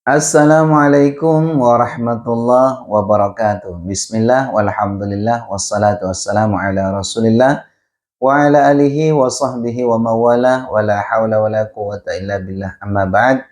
Assalamualaikum warahmatullahi wabarakatuh. Bismillah, walhamdulillah, wassalatu wassalamu ala rasulillah, wa ala alihi wa sahbihi wa mawala, wa la hawla wa la quwata illa billah, amma ba'd.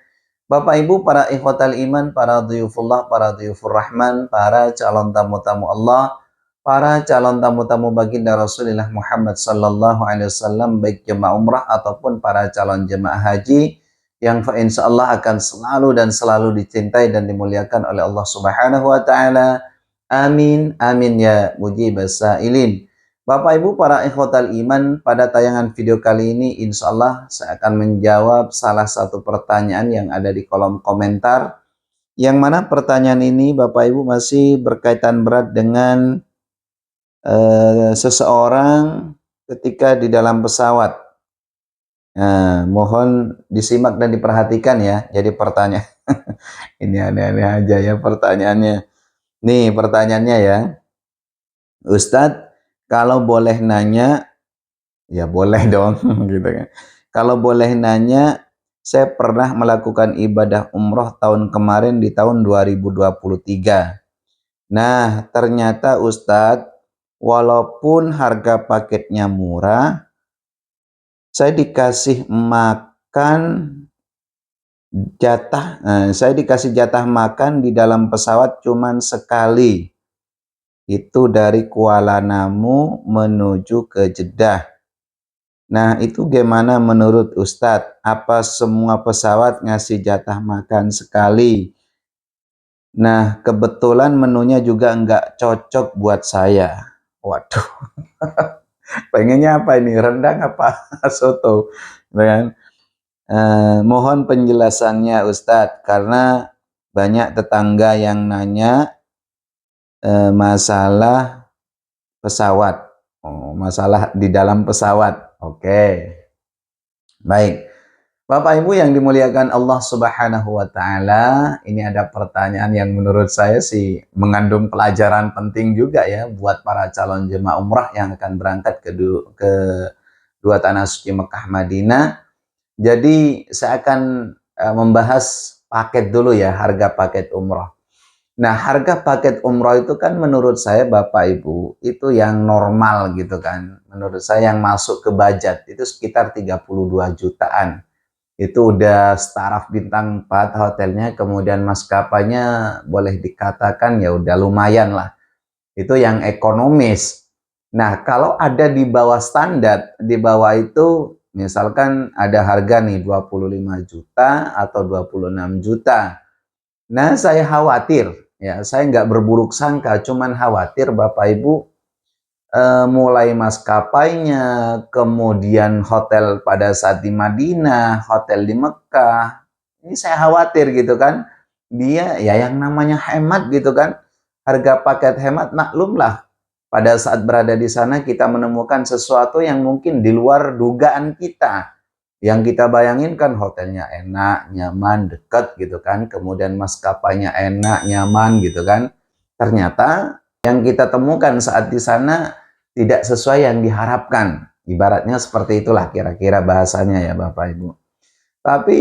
Bapak Ibu, para ikhwatal iman, para dhuyufullah, para dhuyufur rahman, para calon tamu-tamu Allah, para calon tamu-tamu baginda Rasulullah Muhammad sallallahu alaihi wasallam, baik jemaah umrah ataupun para calon jemaah haji yang insya Allah akan selalu dan selalu dicintai dan dimuliakan oleh Allah Subhanahu wa taala. Amin amin ya mujibas sailin. Bapak Ibu para ikhwatal iman, pada tayangan video kali ini insya Allah saya akan menjawab salah satu pertanyaan yang ada di kolom komentar, yang mana pertanyaan ini Bapak Ibu masih berkaitan berat dengan seseorang ketika di dalam pesawat. Nah, mohon disimak dan diperhatikan ya. Jadi pertanyaan ini aneh-aneh aja ya pertanyaannya. Nih pertanyaannya ya. Ustadz, kalau boleh nanya, ya boleh dong gitu kan. Kalau boleh nanya, saya pernah melakukan ibadah umroh tahun kemarin di tahun 2023. Nah, ternyata Ustadz, walaupun harga paketnya murah, saya dikasih makan saya dikasih jatah makan di dalam pesawat cuman sekali. Itu dari Kuala Namu menuju ke Jeddah. Nah, itu gimana menurut Ustadz? Apa semua pesawat ngasih jatah makan sekali? Nah, kebetulan menunya juga nggak cocok buat saya. Waduh, pengennya apa ini? Rendang apa soto? Kan? Mohon penjelasannya Ustadz, karena banyak tetangga yang nanya masalah pesawat. Oh, masalah di dalam pesawat. Oke. Baik. Bapak Ibu yang dimuliakan Allah Subhanahu wa taala, ini ada pertanyaan yang menurut saya sih mengandung pelajaran penting juga ya buat para calon jemaah umrah yang akan berangkat ke dua tanah suci Mekah Madinah. Jadi saya akan membahas paket dulu ya, harga paket umroh. Nah, harga paket umroh itu kan menurut saya Bapak Ibu, itu yang normal gitu kan. Menurut saya yang masuk ke budget itu sekitar 32 jutaan. Itu udah staraf bintang 4 hotelnya, kemudian maskapainya boleh dikatakan ya udah lumayan lah. Itu yang ekonomis. Nah, kalau ada di bawah standar, di bawah itu misalkan ada harga nih 25 juta atau 26 juta. Nah, saya khawatir, ya saya nggak berburuk sangka, cuman khawatir Bapak Ibu mulai maskapainya, kemudian hotel pada saat di Madinah, hotel di Mekah. Ini saya khawatir gitu kan. Dia ya yang namanya hemat gitu kan. Harga paket hemat maklumlah. Pada saat berada di sana kita menemukan sesuatu yang mungkin di luar dugaan kita. Yang kita bayangin kan hotelnya enak, nyaman, dekat gitu kan. Kemudian maskapainya enak, nyaman gitu kan. Ternyata yang kita temukan saat di sana tidak sesuai yang diharapkan. Ibaratnya seperti itulah kira-kira bahasanya ya Bapak Ibu. Tapi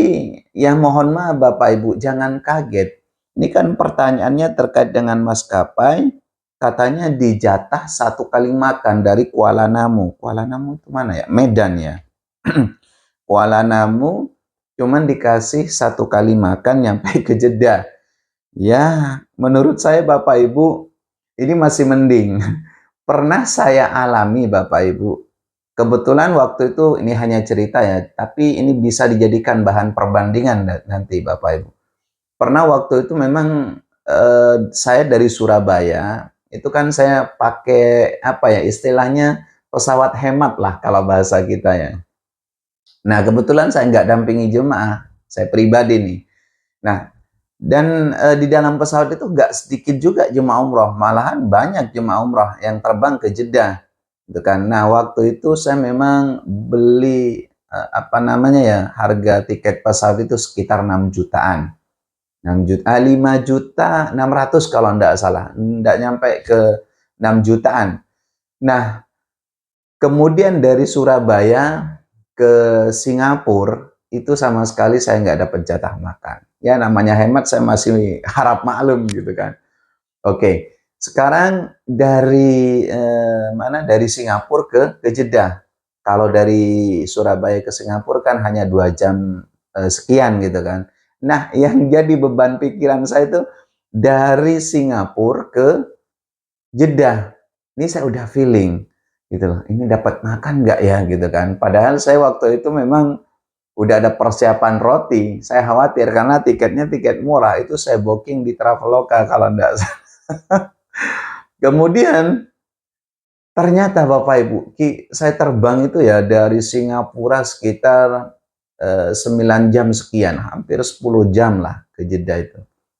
yang mohon maaf Bapak Ibu jangan kaget. Ini kan pertanyaannya terkait dengan maskapai. Katanya dijatah 1 kali makan dari Kuala Namu. Kuala Namu itu mana ya? Medan ya. Kuala Namu cuman dikasih 1 kali makan nyampe ke Jeddah. Ya, menurut saya Bapak Ibu ini masih mending. Pernah saya alami Bapak Ibu. Kebetulan waktu itu ini hanya cerita ya, tapi ini bisa dijadikan bahan perbandingan nanti Bapak Ibu. Pernah waktu itu memang saya dari Surabaya, itu kan saya pakai apa ya istilahnya pesawat hemat lah kalau bahasa kita ya. Nah kebetulan saya nggak dampingi jemaah, saya pribadi nih. Nah dan di dalam pesawat itu nggak sedikit juga jemaah umroh, malahan banyak jemaah umroh yang terbang ke Jeddah, gitu kan. Nah waktu itu saya memang beli apa namanya ya harga tiket pesawat itu sekitar 6 jutaan, 6 juta, 5 juta 600 kalau nggak salah, nggak nyampe ke 6 jutaan. Nah kemudian dari Surabaya ke Singapura itu sama sekali saya nggak dapat jatah makan. Ya namanya hemat saya masih harap maklum gitu kan. Oke, sekarang dari mana? Dari Singapura ke Jeddah. Kalau dari Surabaya ke Singapura kan hanya 2 jam sekian gitu kan. Nah, yang jadi beban pikiran saya itu dari Singapura ke Jeddah. Ini saya udah feeling gitu loh. Ini dapat makan nggak ya gitu kan. Padahal saya waktu itu memang udah ada persiapan roti. Saya khawatir karena tiketnya tiket murah. Itu saya booking di Traveloka kalau enggak. Kemudian ternyata Bapak Ibu, saya terbang itu ya dari Singapura sekitar 9 jam sekian, hampir 10 jam lah ke Jeddah itu.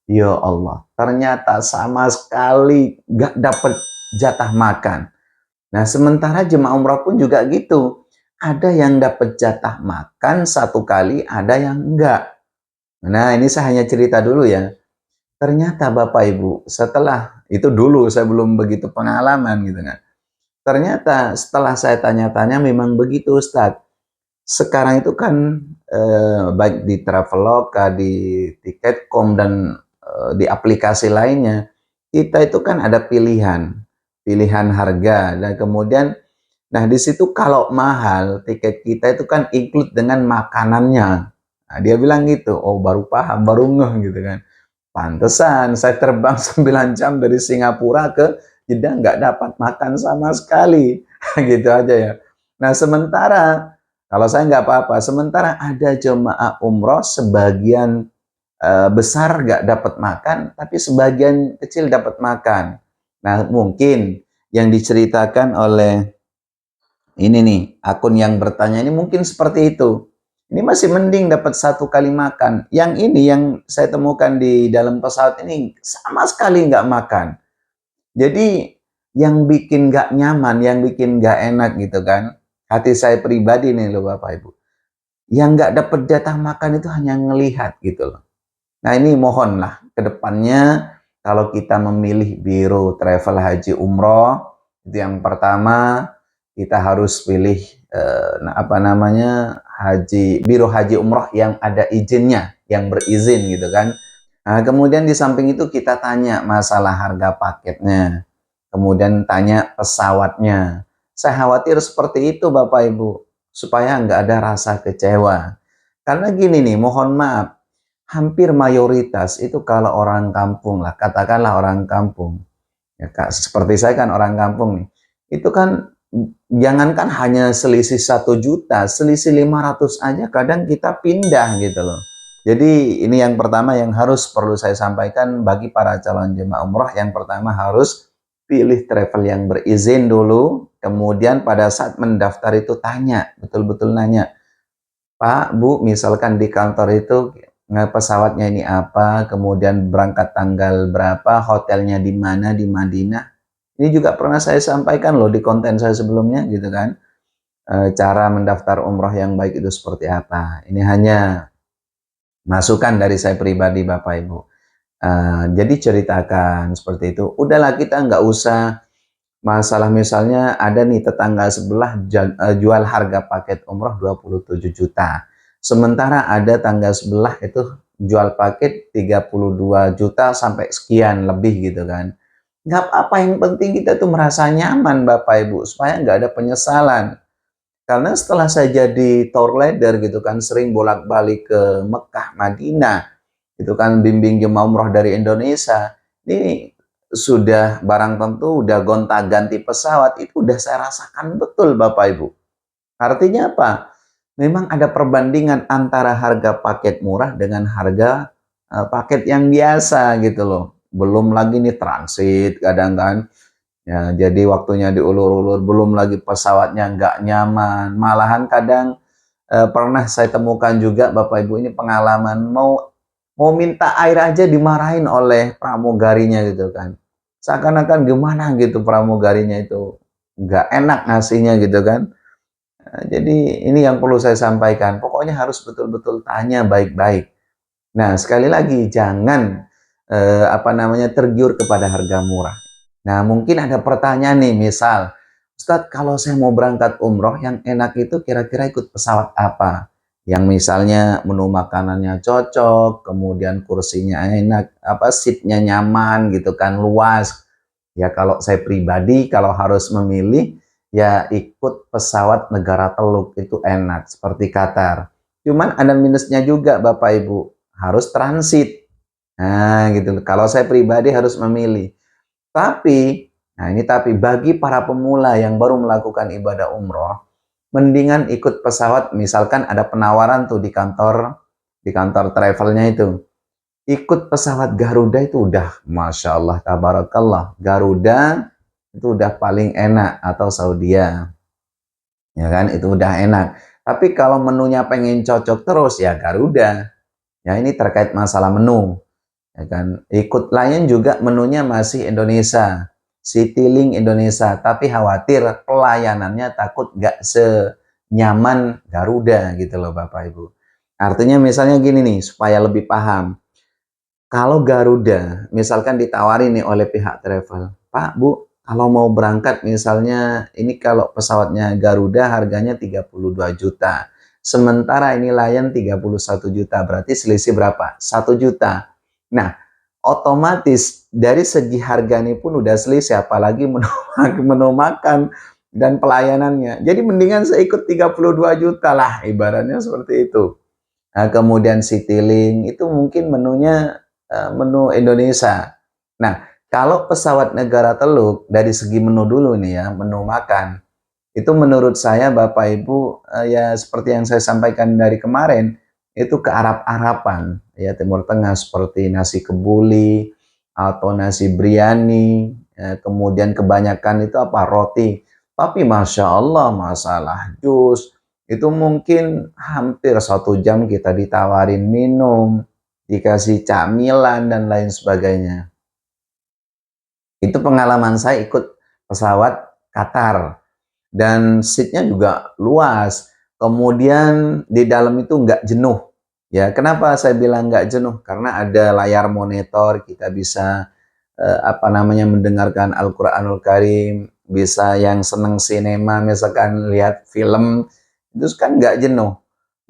Ya Allah, ternyata sama sekali nggak dapat jatah makan. Nah, sementara jemaah umrah pun juga gitu. Ada yang dapat jatah makan 1 kali, ada yang enggak. Nah, ini saya hanya cerita dulu ya. Ternyata Bapak Ibu, setelah itu dulu saya belum begitu pengalaman gitu kan. Ternyata setelah saya tanya-tanya memang begitu Ustadz. Sekarang itu kan baik di Traveloka, di Tiket.com dan di aplikasi lainnya, kita itu kan ada pilihan, pilihan harga dan kemudian nah di situ kalau mahal tiket kita itu kan include dengan makanannya. Nah, dia bilang gitu, oh baru paham, baru ngeh gitu kan. Pantesan saya terbang 9 jam dari Singapura ke Jeddah nggak dapat makan sama sekali. Gitu aja ya. Nah sementara, kalau saya nggak apa-apa, sementara ada jemaah umroh sebagian besar nggak dapat makan, tapi sebagian kecil dapat makan. Nah mungkin yang diceritakan oleh ini nih, akun yang bertanya ini mungkin seperti itu. Ini masih mending dapat 1 kali makan. Yang ini yang saya temukan di dalam pesawat ini sama sekali nggak makan. Jadi yang bikin nggak nyaman, yang bikin nggak enak gitu kan. Hati saya pribadi nih loh Bapak Ibu. Yang nggak dapat jatah makan itu hanya ngelihat gitu loh. Nah ini mohonlah ke depannya kalau kita memilih biro travel haji umroh, itu yang pertama kita harus pilih apa namanya biro haji umroh yang ada izinnya, yang berizin gitu kan. Nah, kemudian di samping itu kita tanya masalah harga paketnya, kemudian tanya pesawatnya. Saya khawatir seperti itu Bapak Ibu, supaya nggak ada rasa kecewa. Karena gini nih, mohon maaf, hampir mayoritas itu kalau orang kampung lah, katakanlah orang kampung, ya Kak, seperti saya kan orang kampung nih, itu kan jangankan hanya selisih 1 juta, selisih 500 aja kadang kita pindah gitu loh. Jadi ini yang pertama yang harus perlu saya sampaikan bagi para calon jemaah umroh. Yang pertama harus pilih travel yang berizin dulu, kemudian pada saat mendaftar itu tanya, betul-betul nanya, Pak, Bu, misalkan di kantor itu pesawatnya ini apa, kemudian berangkat tanggal berapa, hotelnya di mana, di Madinah. Ini juga pernah saya sampaikan loh di konten saya sebelumnya gitu kan. Cara mendaftar umroh yang baik itu seperti apa. Ini hanya masukan dari saya pribadi Bapak Ibu. Jadi ceritakan seperti itu. Udahlah kita nggak usah masalah misalnya ada nih tetangga sebelah jual harga paket umroh 27 juta. Sementara ada tangga sebelah itu jual paket 32 juta sampai sekian lebih gitu kan. Nggak apa-apa, yang penting kita tuh merasa nyaman Bapak Ibu, supaya nggak ada penyesalan. Karena setelah saya jadi tour leader gitu kan, sering bolak-balik ke Mekah, Madinah, itu kan bimbing jemaah umroh dari Indonesia. Ini sudah barang tentu udah gonta-ganti pesawat, itu udah saya rasakan betul Bapak Ibu. Artinya apa? Memang ada perbandingan antara harga paket murah dengan harga paket yang biasa gitu loh. Belum lagi nih transit kadang kan. Ya, jadi waktunya diulur-ulur, belum lagi pesawatnya nggak nyaman. Malahan kadang pernah saya temukan juga Bapak Ibu, ini pengalaman, mau minta air aja dimarahin oleh pramugarinya gitu kan. Seakan-akan gimana gitu pramugarinya itu nggak enak ngasihnya gitu kan. Jadi ini yang perlu saya sampaikan. Pokoknya harus betul-betul tanya baik-baik. Nah, sekali lagi jangan apa namanya tergiur kepada harga murah. Nah, mungkin ada pertanyaan nih, misal, Ustadz, kalau saya mau berangkat umroh yang enak itu kira-kira ikut pesawat apa? Yang misalnya menu makanannya cocok, kemudian kursinya enak, seatnya nyaman gitu kan, luas. Ya kalau saya pribadi kalau harus memilih, ya ikut pesawat negara teluk itu enak, seperti Qatar. Cuman ada minusnya juga Bapak Ibu, harus transit. Nah gitu, kalau saya pribadi harus memilih. Tapi, nah ini tapi bagi para pemula yang baru melakukan ibadah umroh, mendingan ikut pesawat, misalkan ada penawaran tuh di kantor travelnya itu. Ikut pesawat Garuda itu udah Masya Allah, tabarakallah. Garuda itu udah paling enak, atau Saudia. Ya kan, itu udah enak. Tapi kalau menunya pengen cocok terus, ya Garuda. Ya ini terkait masalah menu. Ya kan, ikut Lion juga menunya masih Indonesia, Citylink Indonesia, tapi khawatir pelayanannya takut nggak senyaman Garuda gitu loh Bapak Ibu. Artinya misalnya gini nih, supaya lebih paham. Kalau Garuda misalkan ditawarin nih oleh pihak travel, Pak Bu, kalau mau berangkat misalnya ini kalau pesawatnya Garuda harganya 32 juta, sementara ini Lion 31 juta, berarti selisih berapa? 1 juta. Nah, otomatis dari segi harga ini pun udah selisih, apalagi menu makan dan pelayanannya. Jadi mendingan saya ikut 32 juta lah, ibaratnya seperti itu. Nah, kemudian Citylink itu mungkin menunya menu Indonesia. Nah, kalau pesawat negara teluk dari segi menu dulu nih ya, menu makan. Itu menurut saya Bapak Ibu ya seperti yang saya sampaikan dari kemarin, itu ke Arab-Araban ya, Timur Tengah, seperti nasi kebuli atau nasi biryani, kemudian kebanyakan itu roti. Tapi Masya Allah, masalah jus itu mungkin hampir 1 jam kita ditawarin minum, dikasih camilan dan lain sebagainya. Itu pengalaman saya ikut pesawat Qatar, dan seatnya juga luas. Kemudian di dalam itu nggak jenuh. Ya, kenapa saya bilang nggak jenuh? Karena ada layar monitor, kita bisa mendengarkan Al-Quranul Karim, bisa yang seneng sinema, misalkan lihat film, itu kan nggak jenuh.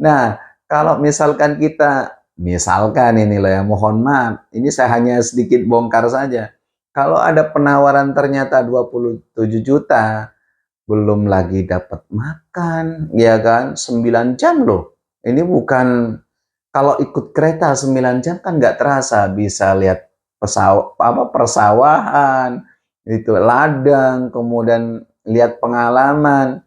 Nah, kalau misalkan kita, misalkan ini loh ya, mohon maaf, ini saya hanya sedikit bongkar saja. Kalau ada penawaran ternyata 27 juta, belum lagi dapat makan, ya kan, 9 jam loh. Ini bukan, kalau ikut kereta 9 jam kan nggak terasa, bisa lihat persawahan, itu ladang, kemudian lihat pengalaman.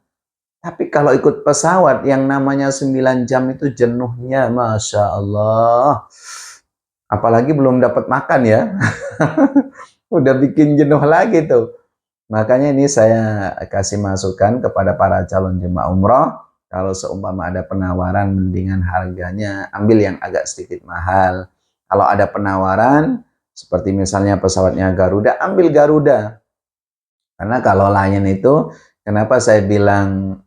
Tapi kalau ikut pesawat yang namanya 9 jam itu jenuhnya, Masya Allah. Apalagi belum dapat makan ya. Udah bikin jenuh lagi tuh. Makanya ini saya kasih masukan kepada para calon jemaah umroh, kalau seumpama ada penawaran mendingan harganya ambil yang agak sedikit mahal. Kalau ada penawaran seperti misalnya pesawatnya Garuda, ambil Garuda. Karena kalau Lion itu, kenapa saya bilang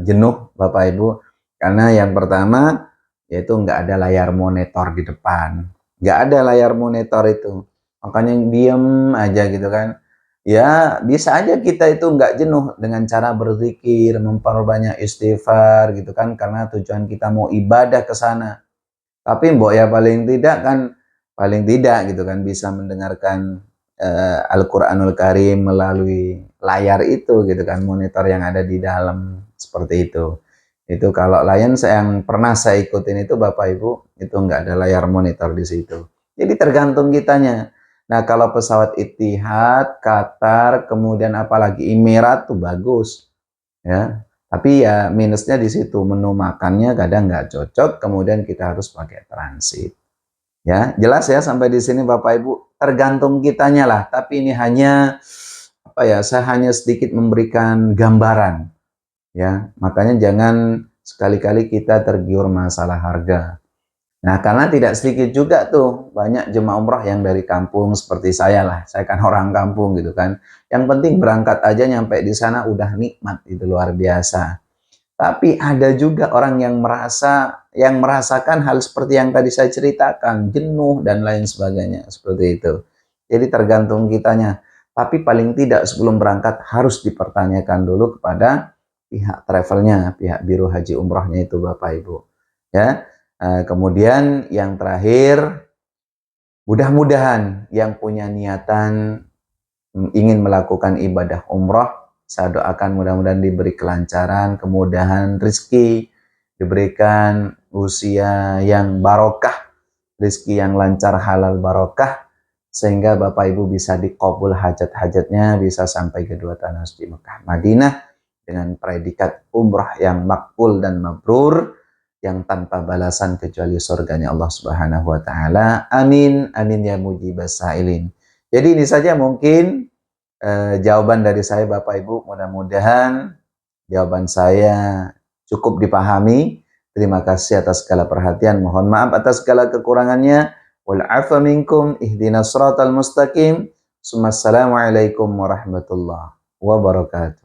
jenuh Bapak Ibu? Karena yang pertama yaitu nggak ada layar monitor di depan, nggak ada layar monitor itu, makanya diem aja gitu kan. Ya bisa aja kita itu nggak jenuh dengan cara berzikir, memperbanyak istighfar gitu kan, karena tujuan kita mau ibadah ke sana. Tapi mbok ya paling tidak gitu kan bisa mendengarkan Al-Quranul Karim melalui layar itu gitu kan, monitor yang ada di dalam, seperti itu. Itu kalau Lion yang pernah saya ikutin itu Bapak Ibu, itu nggak ada layar monitor di situ. Jadi tergantung kitanya. Nah kalau pesawat Etihad, Qatar, kemudian apalagi Emirat tuh bagus ya. Tapi ya minusnya di situ, menu makannya kadang nggak cocok, kemudian kita harus pakai transit. Ya, jelas ya sampai di sini Bapak Ibu, tergantung kitanya lah. Tapi ini hanya saya hanya sedikit memberikan gambaran ya. Makanya jangan sekali-kali kita tergiur masalah harga. Nah, karena tidak sedikit juga tuh banyak jemaah umrah yang dari kampung seperti saya lah. Saya kan orang kampung gitu kan. Yang penting berangkat aja, nyampe di sana udah nikmat, itu luar biasa. Tapi ada juga orang yang merasakan hal seperti yang tadi saya ceritakan, jenuh dan lain sebagainya, seperti itu. Jadi tergantung kitanya. Tapi paling tidak sebelum berangkat harus dipertanyakan dulu kepada pihak travelnya, pihak biro haji umrohnya itu Bapak Ibu. Ya. Kemudian yang terakhir, mudah-mudahan yang punya niatan ingin melakukan ibadah umrah, saya doakan mudah-mudahan diberi kelancaran, kemudahan rezeki, diberikan usia yang barokah, rezeki yang lancar, halal barokah, sehingga Bapak Ibu bisa dikabul hajat-hajatnya, bisa sampai kedua tanah suci Mekah Madinah dengan predikat umrah yang makbul dan mabrur, yang tanpa balasan kecuali surganya Allah Subhanahu wa taala. Amin amin ya mujibas sailin. Jadi ini saja mungkin jawaban dari saya Bapak Ibu, mudah-mudahan jawaban saya cukup dipahami. Terima kasih atas segala perhatian. Mohon maaf atas segala kekurangannya. Wal afa minkum ihdinas siratal mustaqim. Assalamualaikum warahmatullahi wabarakatuh.